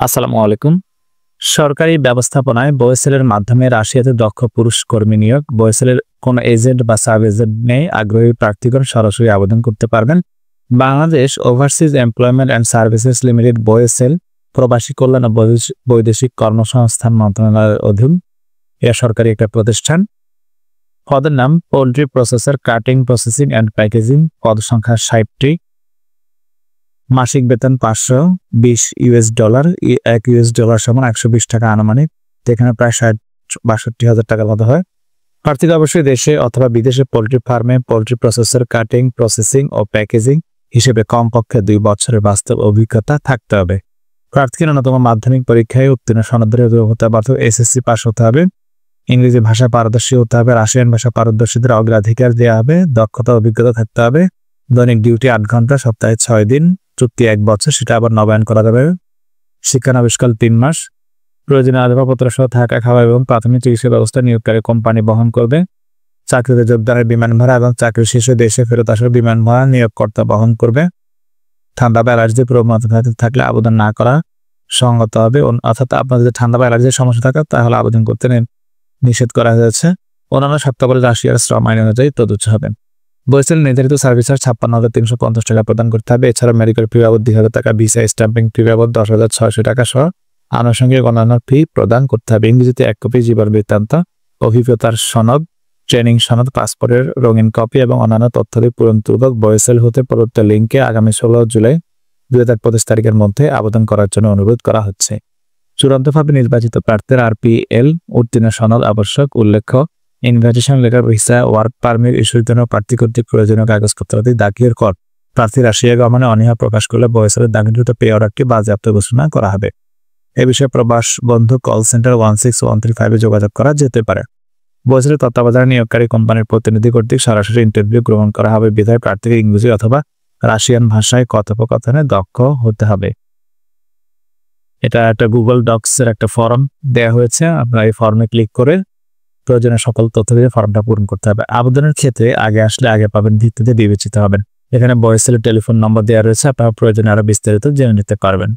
আসসালামু আলাইকুম। সরকারি ব্যবস্থাপনায় বয়েসেলের মাধ্যমে রাশিয়াতে দক্ষ পুরুষ কর্মী নিয়োগ। বয়েসেলের কোনো এজেন্ট বা সাব এজেন্ট নেই। আগ্রহী প্রার্থীগণ সরাসরি আবেদন করতে পারবেন। Bangladesh overseas employment and services limited BOESL প্রবাসী কল্যাণ ও বৈদেশিক কর্মসংস্থান মন্ত্রণালয়ের অধীন এরা সরকারি একটা প্রতিষ্ঠান। পদের নাম poultry processor, cutting, processing and packaging. পদ সংখ্যা 60টি। মাসিক বেতন $520, $1 সমান 120 টাকা আনুমানিক। যেখানে প্রায় 60-62 টাকার মতো হয়। প্রার্থীকে অবশ্যই দেশে অথবা বিদেশে পোল্ট্রি ফার্মে পোল্ট্রি প্রসেসর, কাটিং, প্রসেসিং ও প্যাকেজিং হিসেবে কমপক্ষে 2 বছরের বাস্তব অভিজ্ঞতা থাকতে হবে। প্রার্থীকে ন্যূনতম মাধ্যমিক পরীক্ষায় উত্তীর্ণ সনদের হতে হবে, অর্থাৎ SSC পাস হতে হবে। ইংরেজি ভাষা পারদর্শী হতে হবে। রাশিয়ান ভাষা পারদর্শীদের অগ্রাধিকার দেওয়া হবে। দক্ষতা অভিজ্ঞতা থাকতে হবে। দৈনিক ডিউটি 8 ঘন্টা, সপ্তাহে 6 দিন। চুক্তি 1 বছর, সেটা আবার নবায়ন করা যাবে। শিক্ষানবিষ্কাল 3 মাস। প্রয়োজনীয় আসবাবপত্র সহ থাকা, খাওয়া এবং প্রাথমিক চিকিৎসা ব্যবস্থা নিয়োগকারী কোম্পানি বহন করবে। চাকরিতে যোগদানের বিমান ভাড়া এবং চাকরি শেষে দেশে ফেরত আসার বিমান ভাড়া নিয়োগকর্তা বহন করবে। ঠান্ডা বা অ্যালার্জি প্রবণতা থাকলে আবেদন না করা সঙ্গত হবে। অর্থাৎ আপনাদের যদি ঠান্ডা বা অ্যালার্জির সমস্যা থাকে তাহলে আবেদন করতে নিষেধ করা হয়েছে। অন্যান্য শর্তাবলী রাশিয়ার শ্রম আইন অনুযায়ী প্রযোজ্য হবে। বয়েসেল নির্ধারিত সার্ভিস চার্জ 56,350 টাকা প্রদান করতে হবে। এছাড়া মেডিকেল ফি বাবদ 2,000 টাকা, ভিসা স্ট্যাম্পিং ফি বাবদ 10,600 টাকা সহ আনুষঙ্গিক অন্যান্য ফি প্রদান করতে হবে। ইংরেজিতে 1 কপি জীবন বৃত্তান্ত, অভিজ্ঞতার সনদ, ট্রেনিং সনদ, পাসপোর্টের রঙিন কপি এবং অন্যান্য তথ্যাদি পূরণপূর্বক বয়েসেল হতে প্রদত্ত লিঙ্কে আগামী 16 জুলাই 2025 তারিখের মধ্যে আবেদন করার জন্য অনুরোধ করা হচ্ছে। চূড়ান্তভাবে নির্বাচিত প্রার্থীর RPL উত্তীর্ণ সনদ আবশ্যক। উল্লেখ্য, invitation letter, visa, work permit ইস্যুর জন্য প্রার্থী কর্তৃক প্রয়োজনীয় কাগজপত্রাদি দাখিলের পর প্রার্থী রাশিয়া গমনে অনীহা প্রকাশ করলে বয়েসেলের দাখিলকৃত পে অর্ডারটি বাজেয়াপ্ত ঘোষণা করা হবে। এ বিষয়ে প্রবাস বন্ধু কল সেন্টার 16135-এ যোগাযোগ করা যেতে পারে। বয়েসেলের তত্ত্বাবধানে নিয়োগকারী কোম্পানির প্রতিনিধি কর্তৃক সরাসরি ইন্টারভিউ গ্রহণ করা হবে বিধায় প্রার্থীকে ইংরেজি অথবা রাশিয়ান ভাষায় কথোপকথনে দক্ষ হতে হবে। এটা একটা গুগল ডক্স এর একটা ফর্ম দেওয়া হয়েছে। আপনারা এই ফর্মে ক্লিক করে প্রয়োজনীয় সকল তথ্য দিয়ে ফর্মটা পূরণ করতে হবে। আবেদনের ক্ষেত্রে আগে আসলে আগে পাবেন, ভিত্তিতে বিবেচিত হবেন। এখানে বয়েসেলের টেলিফোন নম্বর দেওয়া রয়েছে, আপনারা প্রয়োজনে আরো বিস্তারিত জেনে নিতে পারবেন।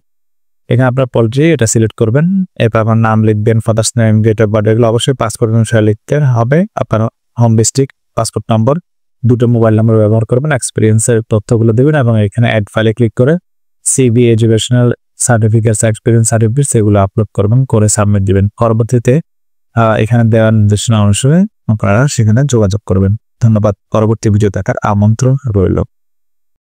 এখানে আপনার পোল্ট্রি এটা সিলেক্ট করবেন। এরপর আপনার নাম লিখবেন, father's name, date of birth, এগুলো অবশ্যই পাসপোর্ট অনুসারে লিখতে হবে। আপনার হোম ডিস্ট্রিক্ট, পাসপোর্ট নম্বর, 2টো মোবাইল নম্বর ব্যবহার করবেন। এক্সপিরিয়েন্সের তথ্যগুলো দেবেন এবং এখানে অ্যাড ফাইলে ক্লিক করে CV, educational certificates, experience certificates এগুলো আপলোড করবেন, করে সাবমিট দিবেন। পরবর্তীতে এখানে দেওয়া নির্দেশনা অনুসারে আপনারা সেখানে যোগাযোগ করবেন। ধন্যবাদ। পরবর্তী ভিডিও দেখার আমন্ত্রণ রইল।